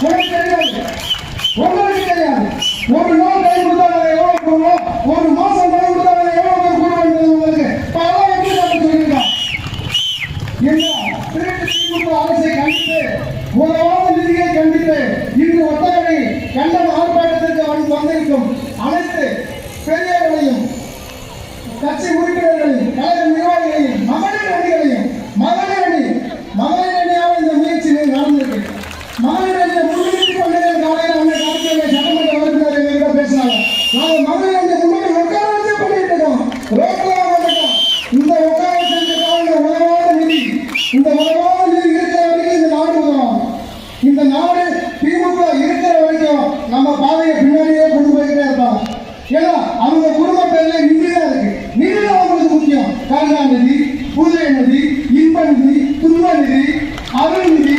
எனக்கு தெரியாது, உங்களுக்கு தெரியாது. ஒரு நாள் டைம் கொடுத்தா எவ்வளவு போடுவோம், ஒரு மாசம் டைம் கொடுத்தா எவ்வளவு பேர் கூட வேண்டியது உங்களுக்கு பல எப்படி காட்ட சொல்லியிருக்கான். என்ன திருட்டு திமுக அரசை கண்டித்து உலகமான நிதியை கண்டித்து இன்று ஒத்தகனை கண்டன ஆர்ப்பாட்டத்திற்கு வந்திருக்கும் அனைத்து பெரியவர்களையும் கட்சி உறுப்பினர்களையும் கழக நிர்வாகிகளையும் மகளிர் அணிகளையும் மகளிர் அணியாக இந்த முயற்சி நடந்திருக்கு. மகளிர் அணியை முன்னிறுத்தி கொண்டே காலையில் அவங்க காட்சியை சட்டமன்ற உறுப்பினர் எங்ககிட்ட பேசினாங்க. நாங்கள் மகளிர் அணியை முன்னாடி உட்கார வச்சே பண்ணிட்டு இருக்கோம். ரோட்லாம் வந்துட்டோம். இந்த உட்கார செஞ்சதுக்காக உலகமான நிதி, இந்த உலகமான நிதி இருக்கிற வரைக்கும் இந்த நாடு உதவும். இந்த நாடு திமுக இருக்கிற வரைக்கும் நம்ம பாதையை பின்னாடியே கொண்டு போய்கிட்டே இருப்பாங்க. ஏன்னா அவங்க குடும்ப பேர்ல நிதி தான் இருக்கு. நிதி தான் அவங்களுக்கு முக்கியம். கருணாநிதி, உதயநிதி, இன்ப நிதி, துன்ப நிதி, அருள் நிதி,